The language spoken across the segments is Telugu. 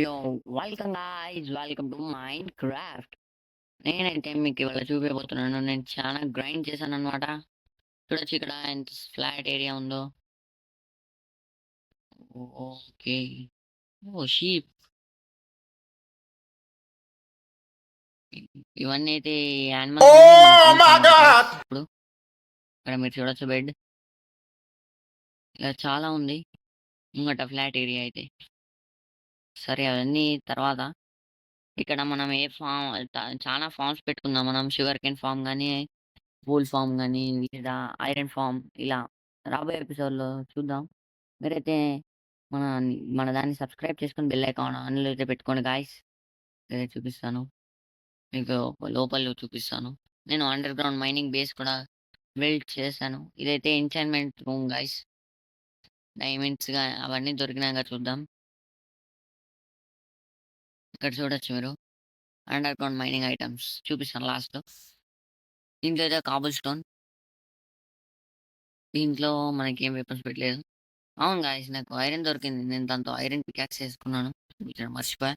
Yo welcome guys, welcome to mind craft. నేనైతే మీకు ఇవాళ చూపిపోతున్నాను. నేను చాలా గ్రైండ్ చేశాను అనమాట. చూడొచ్చు ఇక్కడ ఎంత ఫ్లాట్ ఏరియా ఉందో. ఓకే. ఓ షీప్. ఇవన్నీ అయితే యానిమల్స్ అన్ని మన Oh ఫ్రెండ్స్ my అనమాట గైస్. God! ఇప్పుడు ఇక్కడ మీరు చూడొచ్చు బెడ్. ఇలా చాలా ఉంది ముంగట ఫ్లాట్ ఏరియా అయితే. సరే అవన్నీ తర్వాత. ఇక్కడ మనం ఏ ఫామ్ చాలా ఫార్మ్స్ పెట్టుకుందాం. మనం షుగర్ కేన్ ఫార్మ్ కానీ, వూల్ ఫార్మ్ గాని, లేదా ఐరన్ ఫార్మ్ ఇలా రాబోయే ఎపిసోడ్‌లో చూద్దాం. మీరైతే మన మన దాన్ని సబ్స్క్రైబ్ చేసుకొని బెల్ ఐకాన్ ఆన్‌లో అయితే పెట్టుకోండి గాయ్స్. నేనైతే చూపిస్తాను. మీకు లోపల చూపిస్తాను. నేను అండర్ గ్రౌండ్ మైనింగ్ బేస్ కూడా బిల్డ్ చేశాను. ఇదైతే ఎంచాన్‌మెంట్ రూమ్ గాయ్స్. డైమండ్స్ అవన్నీ దొరికినాక చూద్దాం. ఇక్కడ చూడొచ్చు మీరు. అండర్ గ్రౌండ్ మైనింగ్ ఐటెమ్స్ చూపిస్తాను లాస్ట్‌లో. దీంట్లో అయితే కాబుల్ స్టోన్. దీంట్లో మనకేం వెపన్స్ పెట్టలేదు. అవును గాయ్స్, నాకు ఐరన్ దొరికింది. నేను దాంతో ఐరన్ పికాక్స్ చేసుకున్నాను. ఇక్కడ మర్చిపోయా.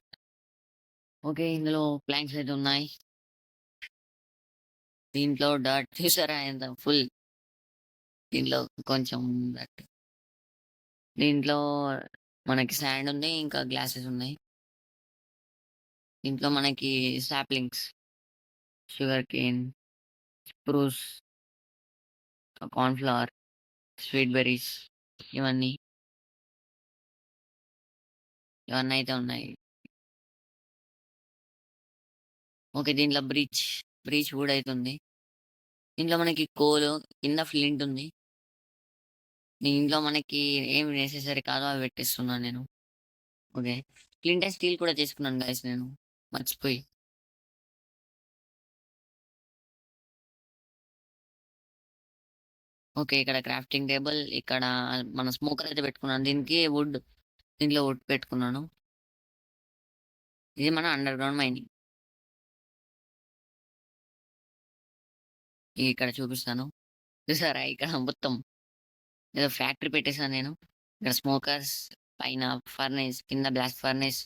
ఓకే, ఇందులో ప్లాంక్స్ అయితే ఉన్నాయి. దీంట్లో డర్ట్ చూసారా ఎంత ఫుల్. దీంట్లో కొంచెం డర్ట్. దీంట్లో మనకి శాండ్ ఉంది, ఇంకా గ్లాసెస్ ఉన్నాయి. దీంట్లో మనకి saplings, sugar cane, spruce, cornflour, sweet berries ఇవన్నీ ఇవన్నీ అయితే ఉన్నాయి. ఓకే, దీంట్లో బ్రీచ్ వుడ్ అయితే ఉంది. దీంట్లో మనకి కోల్, కింద ఫ్లింట్ ఉంది. దీంట్లో మనకి ఏమి నెసెసరీ కాదో అవి పెట్టేస్తున్నాను నేను. ఓకే, ఫ్లింట్ అండ్ స్టీల్ కూడా చేసుకున్నాను గైస్ నేను మర్చిపోయి. ఓకే, ఇక్కడ క్రాఫ్టింగ్ టేబుల్, ఇక్కడ మన స్మోకర్ అయితే పెట్టుకున్నాను. దీంట్లో వుడ్ పెట్టుకున్నాను. ఇది మన అండర్ గ్రౌండ్ మైనింగ్. ఇక్కడ చూపిస్తాను. చూసారా ఇక్కడ మొత్తం ఏదో ఫ్యాక్టరీ పెట్టేసాను నేను. ఇక్కడ స్మోకర్స్, పైన ఫర్నేస్, కింద బ్లాస్ట్ ఫర్నేస్,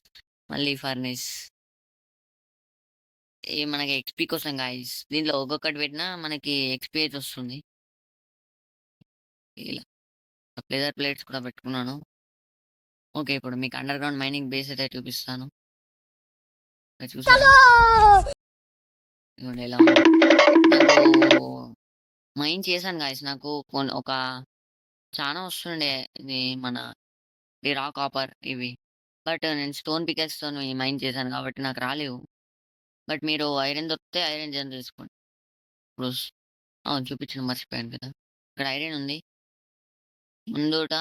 మళ్ళీ ఫర్నేస్. ఇది మనకి ఎక్స్పీ కోసం గాయస్. దీంట్లో ఒక్కొక్కటి పెట్టినా మనకి ఎక్స్పీ అయితే వస్తుంది. ఇలా ప్లేజర్ ప్లేట్స్ కూడా పెట్టుకున్నాను. ఓకే, ఇప్పుడు మీకు అండర్ గ్రౌండ్ మైనింగ్ బేస్ అయితే చూపిస్తాను. చూసారా ఇదిగోండి ఎలా ఉందో. నాకు మైన్ చేశాను గాయస్. నాకు ఒక చాలా వస్తుండే ఇది మన రా కాపర్ ఇవి. బట్ నేను స్టోన్ పికెక్స్‌తో మైన్ చేశాను కాబట్టి నాకు రాలేవు. బట్ మీరు ఐరన్ దొరికితే ఐరన్ జర్న్ తీసుకోండి. ఇప్పుడు అవును, చూపించడం మర్చిపోయాను కదా. ఇక్కడ ఐరన్ ఉంది. ముందుట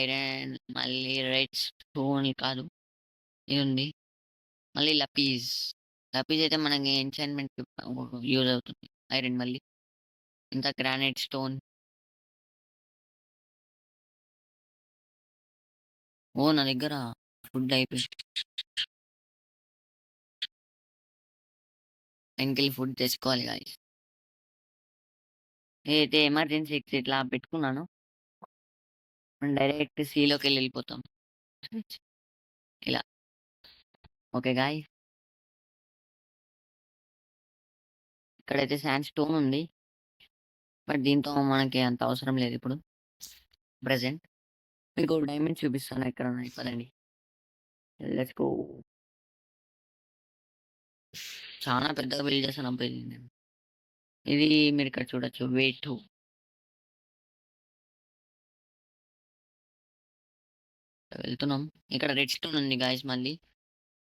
ఐరన్, మళ్ళీ రెడ్ స్టోన్ కాదు ఇది ఉంది. మళ్ళీ లపీస్. లపీస్ అయితే మనకి ఎన్చాన్మెంట్ యూజ్ అవుతుంది. ఐరన్ మళ్ళీ. ఇంకా గ్రానైట్ స్టోన్. నా దగ్గర ఫుడ్ అయిపోయింది. ఇంకెళ్ళి ఫుడ్ తెచ్చుకోవాలి గాయ్స్. నేనైతే ఎమర్జెన్సీ ఎగ్జిట్ ఇట్లా పెట్టుకున్నాను. మనం డైరెక్ట్ సీలోకెళ్ళి వెళ్ళిపోతాం. ఇలా. Okay guys. ఇక్కడైతే శాండ్ స్టోన్ ఉంది. బట్ దీంతో మనకి అంత అవసరం లేదు ఇప్పుడు ప్రెజెంట్. మీకు డైమండ్స్ చూపిస్తాను ఎక్కడ ఉన్నాయి పదండి. Let's go. చాలా పెద్దగా బిల్డ్ చేశాను అబ్బాయి నేను. ఇది మీరు ఇక్కడ చూడొచ్చు వే 2. వెళ్తున్నాం. ఇక్కడ రెడ్ స్టోన్ ఉంది గాయ్స్ మళ్ళీ.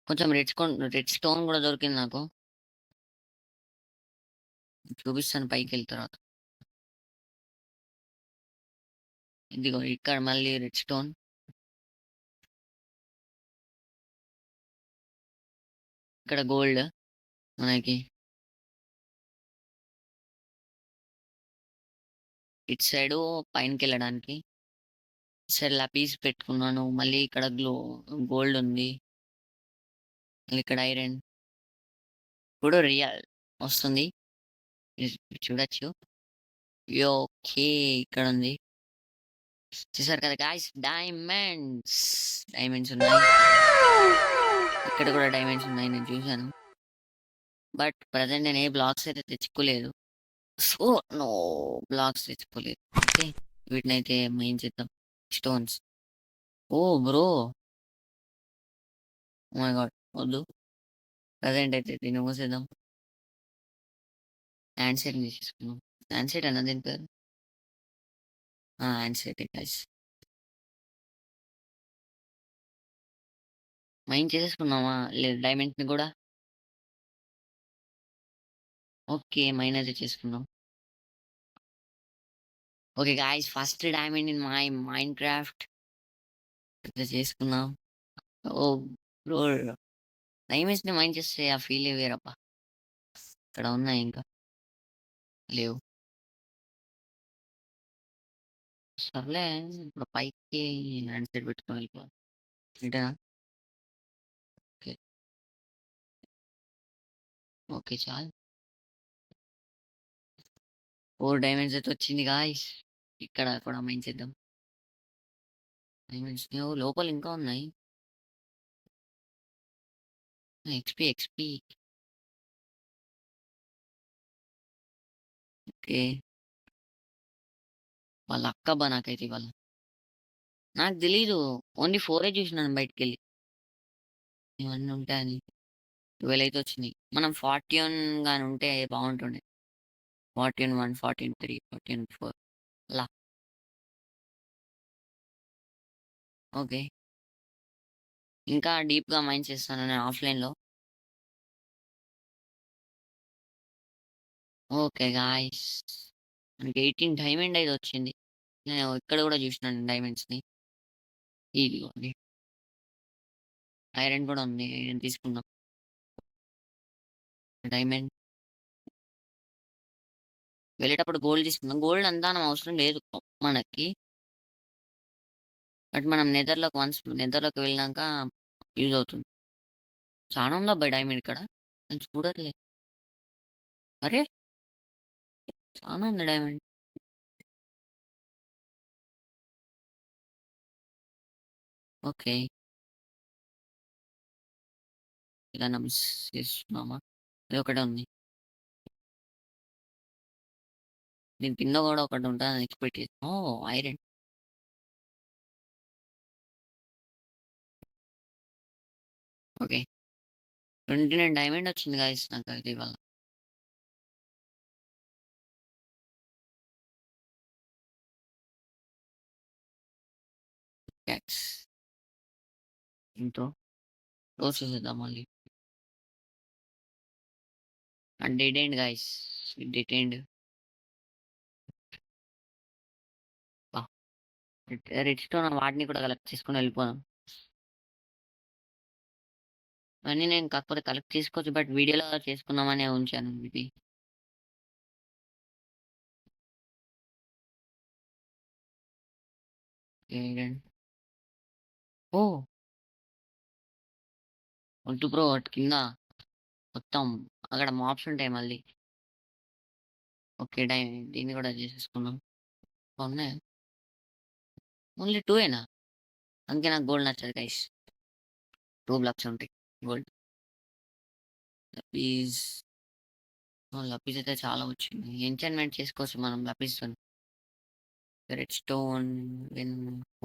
కొంచెం రెడ్ స్టోన్ కూడా దొరికింది నాకు. చూపిస్తాను పైకెళ్ళిన తర్వాత. ఇదిగో ఇక్కడ మళ్ళీ రెడ్ స్టోన్. ఇక్కడ గోల్డ్ మనకి. ఇటు సైడు పైనకెళ్ళడానికి. ఇటు సైడ్ లపీస్ పెట్టుకున్నాను. మళ్ళీ ఇక్కడ గోల్డ్ ఉంది. మళ్ళీ ఇక్కడ ఐరన్. ఇప్పుడు రియల్ వస్తుంది. చూడొచ్చు. ఓకే, ఇక్కడ ఉంది. చూసారు కదా గాయ్స్, డైమండ్స్ ఉన్నాయి. ఇక్కడ కూడా డైమండ్స్ ఉన్నాయి, నేను చూసాను. బట్ ప్రెజెంట్ నేను ఏ బ్లాక్స్ అయితే తెచ్చుకోలేదు. సో నో బ్లాక్స్ తెచ్చుకోలేదు. ఓకే, వీటినైతే మైన్ చేద్దాం. Stones. Oh bro, oh my god, వద్దు. ప్రెజెంట్ అయితే దీన్ని మూసేద్దాం. హ్యాండ్ సెట్ తీసేసుకుందాం. హ్యాండ్ సెట్ అన్న దీని పేరు. Hand set guys. మైన్ చేసేసుకుందామా లేదు డైమండ్స్ ని కూడా? ఓకే, మైన్ అయితే చేసుకుందాం. Okay guys, first diamond in my Minecraft ఇట్లా చేసుకుందాం. ఓ బ్రో, డైమండ్స్ ని మైన్ చేస్తే ఆ ఫీల్ వేరప్ప. ఇక్కడ ఉన్నాయి ఇంకా లేవు. సర్లే, ఇప్పుడు పైకి హ్యాండ్ సెట్ పెట్టుకొని వెళ్ళిపోవాలి. ఇంటేనా? ఓకే. ఓకే చాలు. 4 డైమండ్స్ అయితే వచ్చింది గాయ్స్. ఇక్కడ కూడా మైన్ చేద్దాం. డైమండ్స్ లోపల ఇంకా ఉన్నాయి. XP XP. ఓకే, వాళ్ళ అక్కబ్బా నాకైతే ఇవాళ. నాకు తెలీదు, ఓన్లీ 4 చూసినాను బయటకెళ్ళి ఇవన్నీ ఉంటాయని. 12 అయితే వచ్చినాయి. మనం 41 గాని ఉంటే బాగుంటుండే. 41, 43, 44 అలా. ఓకే, ఇంకా డీప్గా మైండ్ చేస్తాను నేను ఆఫ్లైన్లో. ఓకే గాయ్స్, మనకి 18 డైమండ్ అయితే వచ్చింది. నేను ఇక్కడ కూడా చూసినాను డైమండ్స్ని. ఇదిగోండి, ఐరన్ కూడా ఉంది, ఐరన్ తీసుకుందాం. డైమండ్ వెళ్ళేటప్పుడు గోల్డ్ తీసుకుందాం. గోల్డ్ అంతా అవసరం లేదు మనకి. బట్ మనం నెదర్లోకి వెళ్ళినాక యూజ్ అవుతుంది. చాలా ఉందా అబ్బాయి డైమండ్ ఇక్కడ, నేను చూడట్లే. అరే, చాలా ఉంది డైమండ్. ఓకే, ఇలా చేస్తున్నామా? ఇది ఒకటే ఉంది. దీని కింద కూడా ఒకటి ఉంటుంది ఎక్స్పెక్ట్ చేసి. ఓ ఐరన్. ఓకే, 29 డైమండ్ వచ్చింది గాయస్ నాకు అయితే ఇవాళ. క్యాక్స్ ఇంతో క్లోజ్ చేసేద్దాం మళ్ళీ. And dead end guys, dead end. Red stone వాటిని కూడా కలెక్ట్ చేసుకుని వెళ్ళిపోదాం. అవన్నీ నేను కాకపోతే కలెక్ట్ చేసుకోవచ్చు, బట్ వీడియోలో చేసుకుందామనే ఉంచాను ఇది. ఓ వద్దు బ్రో, అటు కింద మొత్తం అక్కడ మాప్స్ ఉంటాయి మళ్ళీ. ఓకే, దీన్ని కూడా చేసేసుకున్నాం. ఉన్నాయి, ఓన్లీ 2 ఏనా? అందుకే నాకు గోల్డ్ నచ్చదు గైస్. 2 బ్లాక్స్ ఉంటాయి గోల్డ్. లపీస్. లపీస్ అయితే చాలా వచ్చింది. ఎంచాన్మెంట్ చేసుకోవచ్చు మనం lapis. Redstone vein.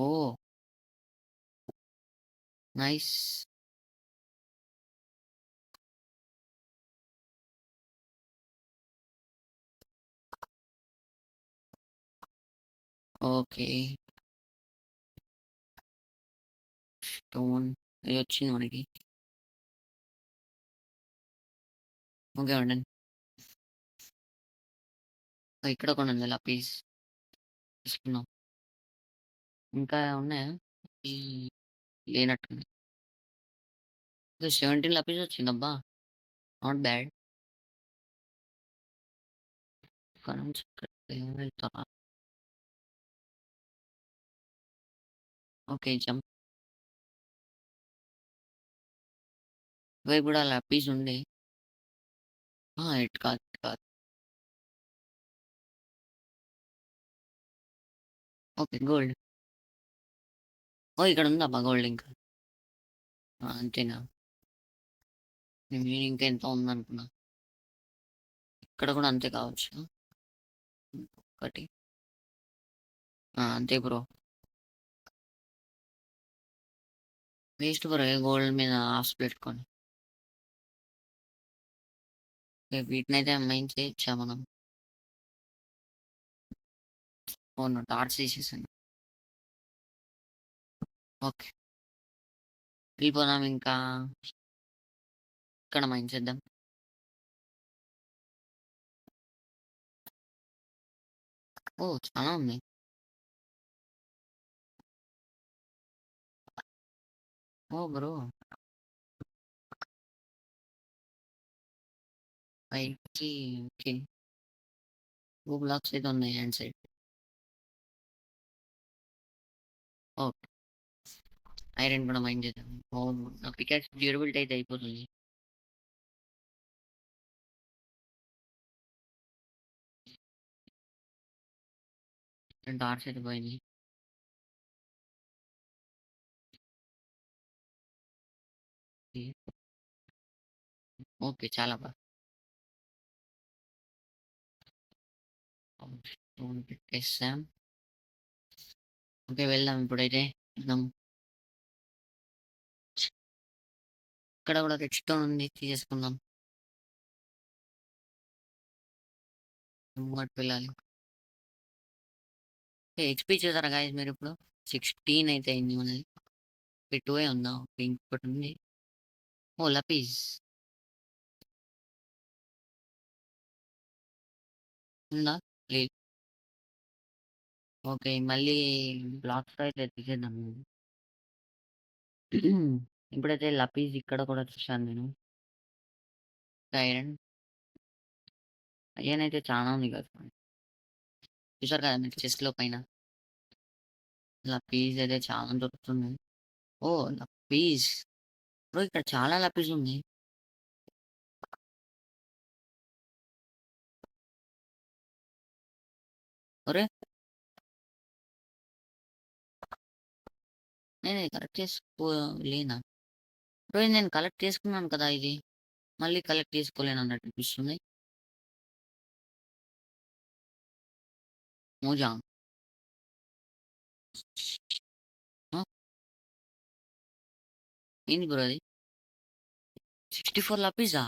Oh nice. Okay, stone ఇది వచ్చింది మనకి. ఓకే ఉండండి, ఇక్కడ కూడా ఉంది లపీస్, తీసుకున్నాం. ఇంకా ఉన్నాయా? ఈ లేనట్టుంది. 17 లపీస్ వచ్చిందబ్బా, నాట్ బ్యాడ్. ఇక్కడ నుంచి ఇక్కడికి వెళ్తా. Okay, jump. వైపు కూడా లపీస్ ఉంది. ఇటు కాదు, ఇటు కాదు. Okay, gold. ఓ ఇక్కడ ఉందబ్బా గోల్డ్ ఇంకా. అంతేనా? నేను ఇంకా ఎంత ఉందనుకున్నా. ఇక్కడ కూడా అంతే కావచ్చు. ఒకటి. అంతే బ్రో. వేస్ట్ బ్రో గోల్డ్ మీద ఆశ పెట్టుకొని. వీటినైతే మైండ్ చేయొచ్చా మనం? అవును, టార్చ్ తీసేసాను. ఓకే. వెళ్ళిపోదాం ఇంకా. ఇక్కడ మైండ్ చేద్దాం. ఓ, చాలా ఉంది. ఓ బ్రో. పైకి. ఓకే. 2 బ్లాక్స్ అయితే ఉన్నాయి హ్యాండ్ సైడ్. ఓకే. ఐరన్ కూడా మైండ్ చేద్దాం. అవును, నా పికాక్స్ డ్యూరబిలిటీ అయితే అయిపోతుంది. టార్చ్ అయితే పోయింది. ఓకే, చాలా బాగా. స్టోన్ పెట్టేసాం. ఓకే, వెళ్దాం ఇప్పుడైతే. మనం ఇక్కడ కూడా రెడ్ స్టోన్ ఉంది, తీసేసుకుందాం. ముంగట్ వెళ్ళాలి. హెచ్పి చూసారా గాయస్ మీరు ఇప్పుడు? 16 అయితే అయింది మనది. పెట్టువే ఉందా? ఇంకొకటి ఉంది. ఓ, లపీస్ ఉందా? లేదు. ఓకే, మళ్ళీ బ్లాక్స్ అయితే తీసేద్దాం. ఇప్పుడైతే లపీస్ ఇక్కడ కూడా చూసాను నేను. ఐరన్. ఐరన్ అయితే చాలా ఉంది కదా. చూసారు కదా మీరు చెస్ట్ లో పైన. లపీస్ అయితే చాలా దొరుకుతుంది. ఓ, లపీస్. బ్రో ఇక్కడ చాలా లపీస్ ఉంది. ఒరే, నేను కలెక్ట్ చేసుకోలేనా? బ్రో నేను కలెక్ట్ చేసుకున్నాను కదా ఇది. మళ్ళీ కలెక్ట్ చేసుకోలేను అన్నట్టు అనిపిస్తుంది. మోజాంగ్. ఆ, ఏంది బ్రో అది? 64 లపీసా?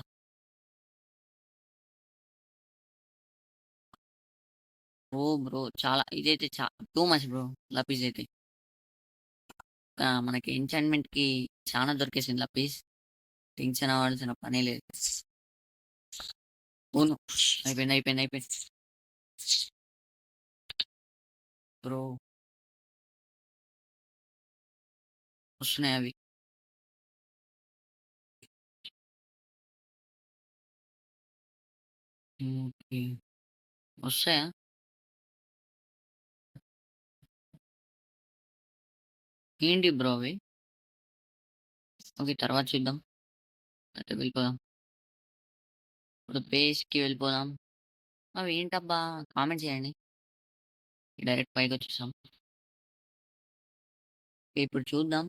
ఓ బ్రో, చాలా ఇదైతే టూ మచ్ బ్రో. లపీస్ అయితే మనకి ఎంచాన్మెంట్ కి చాలా దొరికేసింది లపీస్. టెన్షన్ అవ్వాల్సిన పనే లేదు. అవును, అయిపోయింది అయిపోయింది అయిపోయింది బ్రో. వస్తున్నాయి అవి. ఓకే. వస్తాయా? ఏంటి బ్రో అవి? ఓకే, తర్వాత చూద్దాం. అయితే వెళ్ళిపోదాం. ఇప్పుడు బేస్కి వెళ్ళిపోదాం. అవి ఏంటబ్బా? కామెంట్ చేయండి. డైరెక్ట్ పైకి వచ్చేసాం. ఇప్పుడు చూద్దాం.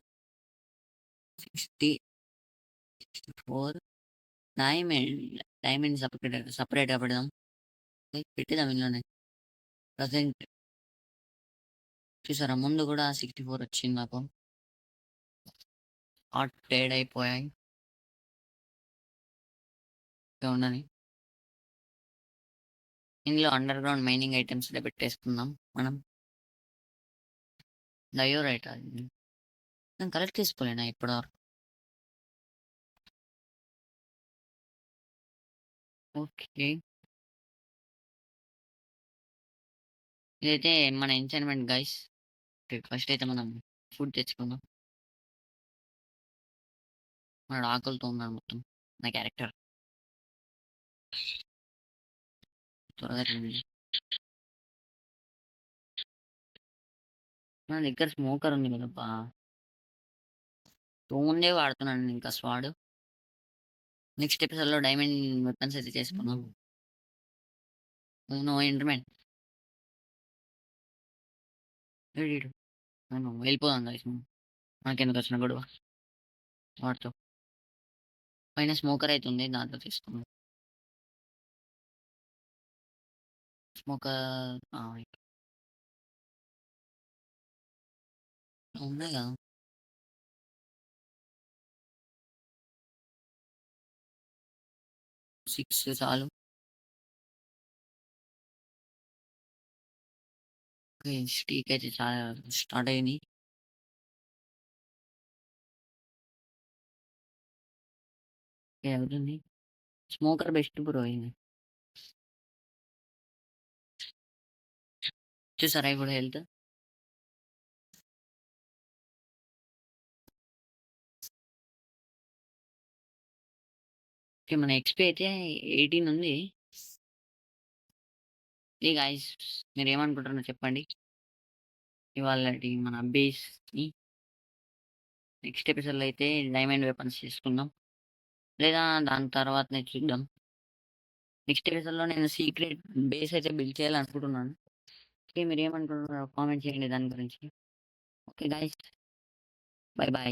64 డైమండ్. డైమండ్ సపరేట్గా పెడదాం. పెట్టేదాం ఇందులోనే. ప్రజెంట్ చూసారా, ముందు కూడా 64 వచ్చింది నాకు. హార్ట్ డేడ్ అయిపోయాయి. ఇంకా ఉండని. ఇందులో అండర్ గ్రౌండ్ మైనింగ్ ఐటమ్స్ పెట్టేసుకుందాం మనం. డయోరైట్ అది నేను కలెక్ట్ చేసుకోలేనా ఇప్పటివరకు? ఓకే. ఇదైతే మన ఎంచైన్మెంట్ గైస్. ఫస్ట్ అయితే మనం ఫుడ్ తెచ్చుకుందాం. మన ఆకలితో ఉన్నాడు మొత్తం నా క్యారెక్టర్. త్వరగా తినండి. నా దగ్గర స్మోకర్ ఉంది కదబ్బా. తోముందే వాడుతున్నాను ఇంకా స్వాడ్. నెక్స్ట్ ఎపిసోడ్లో డైమండ్ వెపన్స్ అయితే చేసుకున్నాం. నో ఇంటర్మెంట్. వెళ్ళిపోదాం గైస్. మనకెందుకు వచ్చిన గొడవ వాడితో. పైన స్మోకర్ అయితే ఉంది. దాంట్లో తీసుకుందాం. స్మోకర్ ఆ! ఉన్నాయి గదా! 6 చాలు. ఓకే. స్టీకయితే చాలా స్టార్ట్ అయింది. ఓకే. అవుతుంది. స్మోకర్ బెస్ట్ బ్రో ఇది. చూసారా ఇప్పుడు హెల్త్? ఓకే. మన ఎక్స్‌పీ అయితే 18 ఉంది. ఇది గైస్ మీరేమనుకుంటున్నారో చెప్పండి. ఇవాళటి మన బేస్‌ని నెక్స్ట్ ఎపిసోడ్‌లో అయితే డైమండ్ వెపన్స్ చేసుకుందాం. లేదా దాని తర్వాతనే చూద్దాం. నెక్స్ట్ ఎపిసోడ్‌లో నేను సీక్రెట్ బేస్ అయితే బిల్డ్ చేయాలనుకుంటున్నాను. ఓకే. మీరేమనుకుంటున్నారో కామెంట్ చేయండి దాని గురించి. Okay guys. బై. బై.